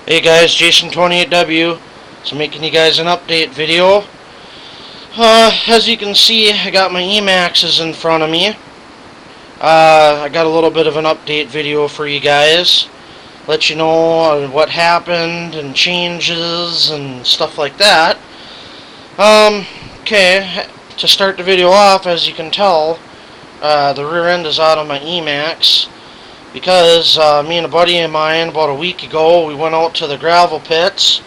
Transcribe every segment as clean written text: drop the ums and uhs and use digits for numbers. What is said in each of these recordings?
Hey guys, Jason28W. So making you guys an update video. As you can see, I got my emaxx's in front of me. I got a little bit of an update video for you guys. Let you know what happened and changes and stuff like that. Okay, to start the video off, as you can tell, the rear end is out of my emaxx. Because me and a buddy of mine about a week ago, we went out to the gravel pits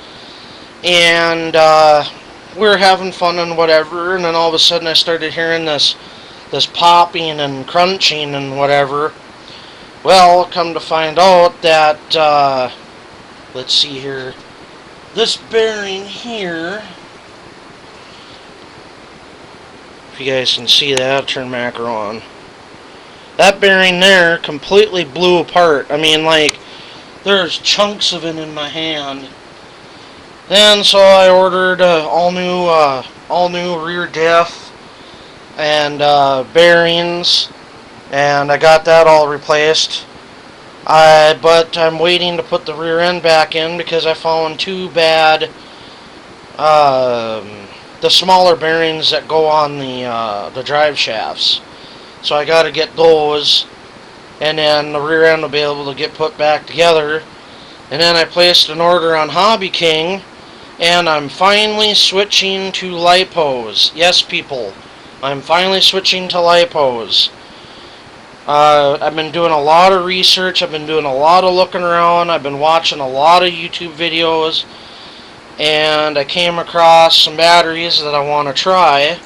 and we were having fun and whatever, and then all of a sudden I started hearing this popping and crunching and whatever. Well, come to find out that let's see here, this bearing here, if you guys can see that, I'll turn macro on. That bearing there completely blew apart. I mean, like, there's chunks of it in my hand. Then, so I ordered all new rear diff and bearings, and I got that all replaced. But I'm waiting to put the rear end back in because I found two bad, the smaller bearings that go on the drive shafts. So I got to get those, and then the rear end will be able to get put back together. And then I placed an order on Hobby King, and I'm finally switching to lipos. Yes, people, I'm finally switching to lipos. I've been doing a lot of research. I've been doing a lot of looking around. I've been watching a lot of YouTube videos, and I came across some batteries that I want to try.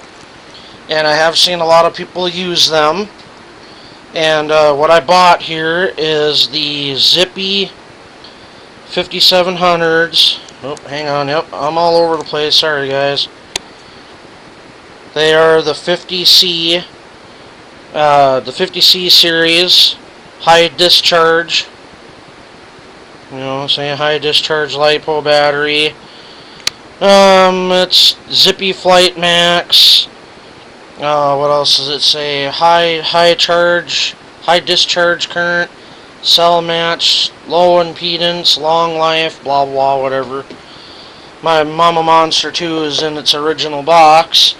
And I have seen a lot of people use them. And what I bought here is the Zippy 5700s. Oh, hang on. Yep, I'm all over the place. Sorry, guys. They are the 50C series, high discharge. You know, saying high discharge lipo battery. It's Zippy Flight Max. What else does it say? High charge, high discharge current, cell match, low impedance, long life, blah blah, whatever. My Mama Monster 2 is in its original box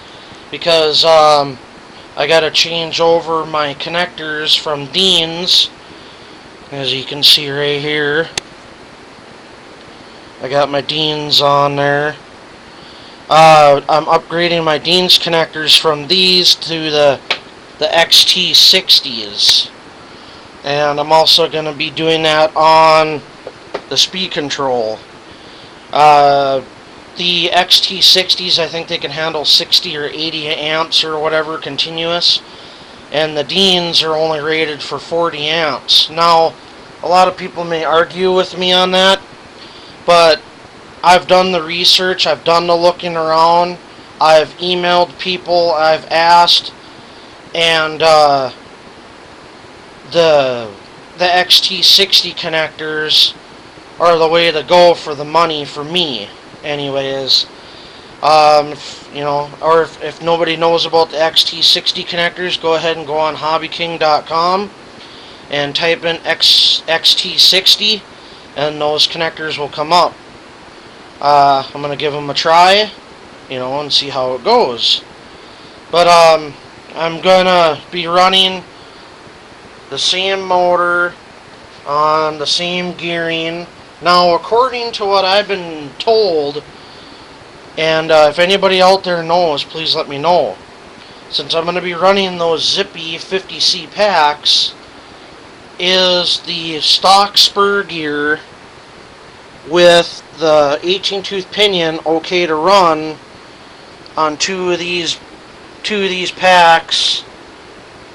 because I gotta change over my connectors from Dean's, as you can see right here. I got my Dean's on there. I'm upgrading my Dean's connectors from these to the XT60s, and I'm also going to be doing that on the speed control. The XT60s, I think they can handle 60 or 80 amps or whatever continuous, and the Dean's are only rated for 40 amps. Now, a lot of people may argue with me on that, but I've done the research, I've done the looking around, I've emailed people, I've asked, and the XT60 connectors are the way to go for the money for me, anyways. You know, or if nobody knows about the XT60 connectors, go ahead and go on hobbyking.com and type in XT60, and those connectors will come up. I'm going to give them a try, you know, and see how it goes. But I'm going to be running the same motor on the same gearing. Now, according to what I've been told, and if anybody out there knows, please let me know. Since I'm going to be running those Zippy 50C packs, is the stock spur gear with the 18-tooth pinion okay to run on two of these packs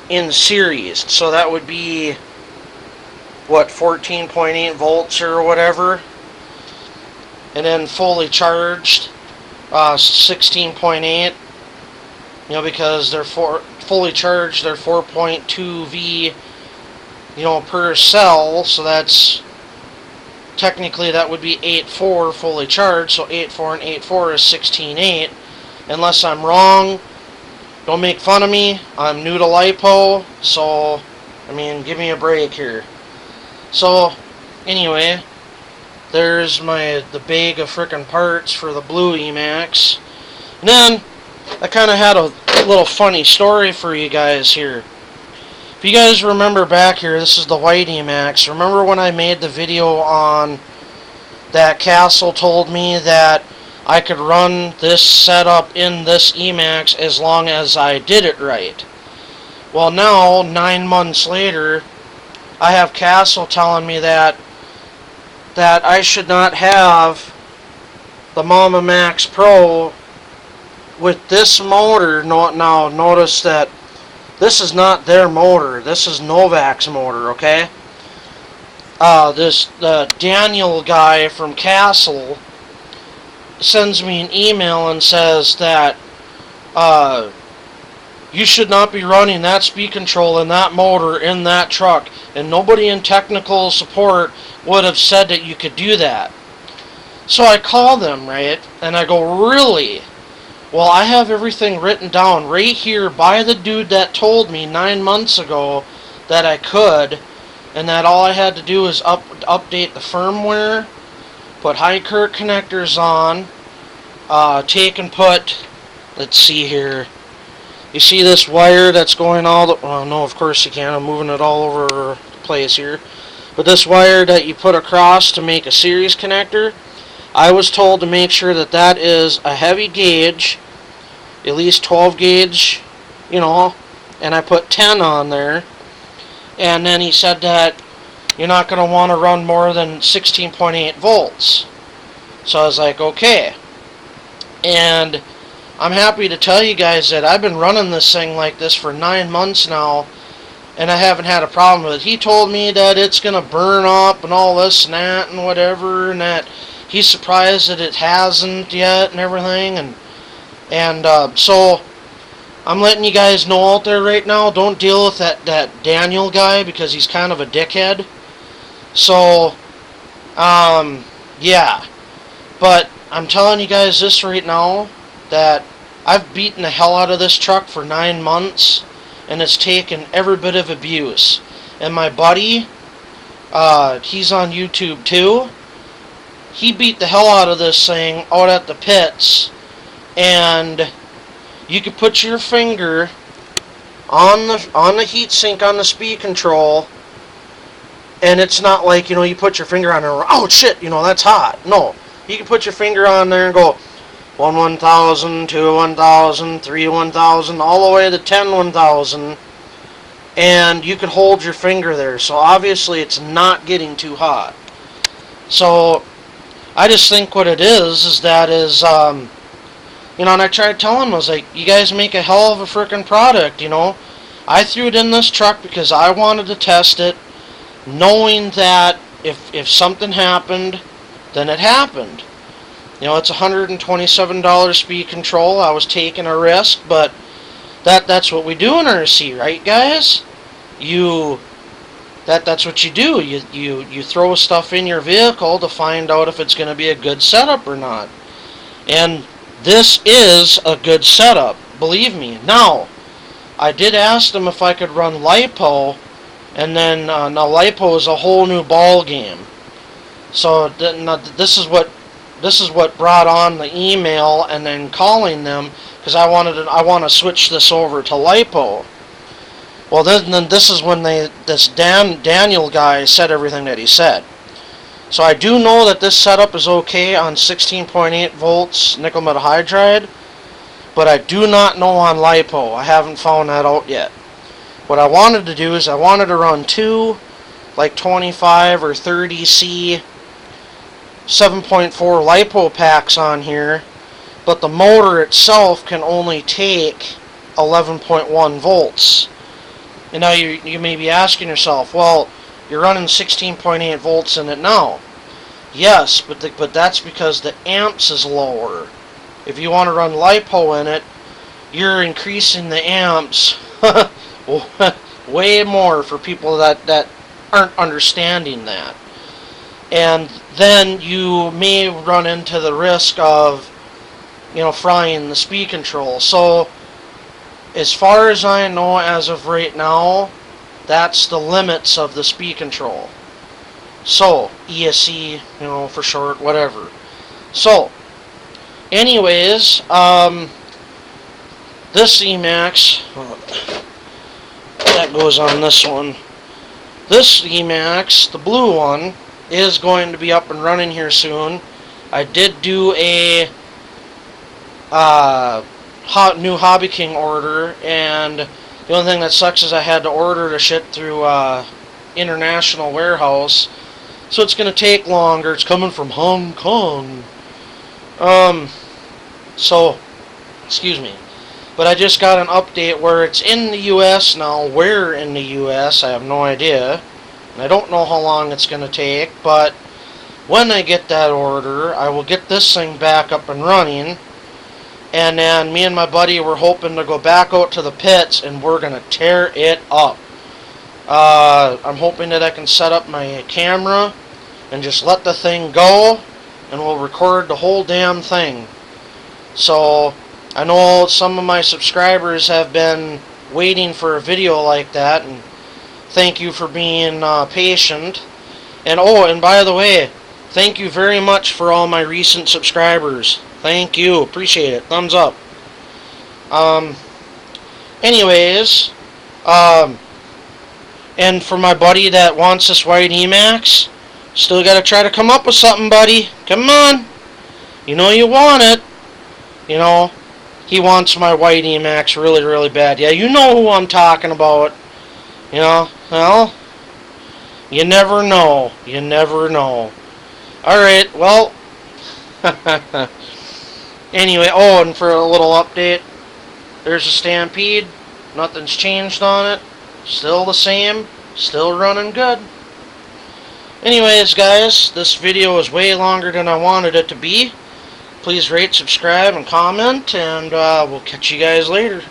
in series? So that would be what, 14.8 volts or whatever, and then fully charged 16.8, you know, because they're fully charged, they're 4.2 V, you know, per cell, so that's technically that would be 8.4 fully charged, so 8.4 and 8.4 is 16.8. Unless I'm wrong, don't make fun of me. I'm new to lipo, so I mean, give me a break here. So anyway, There's the bag of frickin' parts for the blue emaxx. And then I kind of had a little funny story for you guys here. If you guys remember back here, this is the white emaxx. Remember when I made the video on that Castle told me that I could run this setup in this emaxx as long as I did it right? Well, now, 9 months later, I have Castle telling me that I should not have the Mama Max Pro with this motor. Now, notice that this is not their motor. This is Novak's motor, okay? The Daniel guy from Castle sends me an email and says that you should not be running that speed control and that motor in that truck, and nobody in technical support would have said that you could do that. So I call them, right, and I go, really? Well, I have everything written down right here by the dude that told me 9 months ago that I could, and that all I had to do is update the firmware, put high current connectors on, take and put, let's see here, you see this wire that's going all the, well, no, of course you can't, I'm moving it all over the place here, but this wire that you put across to make a series connector, I was told to make sure that that is a heavy gauge, at least 12 gauge, and I put 10 on there, and then he said that you're not going to want to run more than 16.8 volts. So I was like, okay. And I'm happy to tell you guys that I've been running this thing like this for 9 months now, and I haven't had a problem with it. He told me that it's going to burn up and all this and that and whatever, and that he's surprised that it hasn't yet and everything. And so I'm letting you guys know out there right now, don't deal with that Daniel guy, because he's kind of a dickhead. So, yeah. But I'm telling you guys this right now, that I've beaten the hell out of this truck for 9 months, and it's taken every bit of abuse. And my buddy, he's on YouTube too, he beat the hell out of this thing out at the pits, and you could put your finger on the heat sink on the speed control, and it's not like, you put your finger on it and, oh shit, that's hot. No, you can put your finger on there and go 1,000, 2 1,000, 3 1,000, all the way to 10 1,000, and you can hold your finger there. So obviously it's not getting too hot. So I just think what it is and I tried telling him, I was like, you guys make a hell of a freaking product, I threw it in this truck because I wanted to test it, knowing that if something happened, then it happened. It's $127 speed control. I was taking a risk, but that's what we do in RC, right, guys? That's what you do. You throw stuff in your vehicle to find out if it's going to be a good setup or not. And this is a good setup, believe me. Now, I did ask them if I could run lipo, and then now lipo is a whole new ball game. So this is what brought on the email and then calling them, because I want to switch this over to lipo. Well, then this is when this Daniel guy said everything that he said. So I do know that this setup is okay on 16.8 volts nickel metal hydride, but I do not know on lipo. I haven't found that out yet. What I wanted to do is I wanted to run two, like 25 or 30C 7.4 lipo packs on here, but the motor itself can only take 11.1 volts. And now you may be asking yourself, well, you're running 16.8 volts in it now. Yes, but that's because the amps is lower. If you want to run lipo in it, you're increasing the amps way more for people that aren't understanding that. And then you may run into the risk of, frying the speed control. So, as far as I know as of right now, that's the limits of the speed control. So, ESC, for short, whatever. So, anyways, this emaxx, that goes on this one. This emaxx, the blue one, is going to be up and running here soon. I did do a new Hobby King order, and the only thing that sucks is I had to order the shit through international warehouse, so it's going to take longer. It's coming from Hong Kong. So, excuse me. But I just got an update where it's in the U.S. now. Where in the U.S., I have no idea. And I don't know how long it's going to take, but when I get that order, I will get this thing back up and running. And then me and my buddy were hoping to go back out to the pits, and we're going to tear it up. I'm hoping that I can set up my camera and just let the thing go, and we'll record the whole damn thing. So, I know some of my subscribers have been waiting for a video like that, and thank you for being patient. And and by the way, thank you very much for all my recent subscribers. Thank you. Appreciate it. Thumbs up. Anyways, and for my buddy that wants this white emaxx, still got to try to come up with something, buddy. Come on. You know you want it. He wants my white emaxx really, really bad. Yeah, you know who I'm talking about. Well, you never know. You never know. Alright, well, anyway, and for a little update, there's a Stampede. Nothing's changed on it. Still the same. Still running good. Anyways, guys, this video is way longer than I wanted it to be. Please rate, subscribe, and comment, and we'll catch you guys later.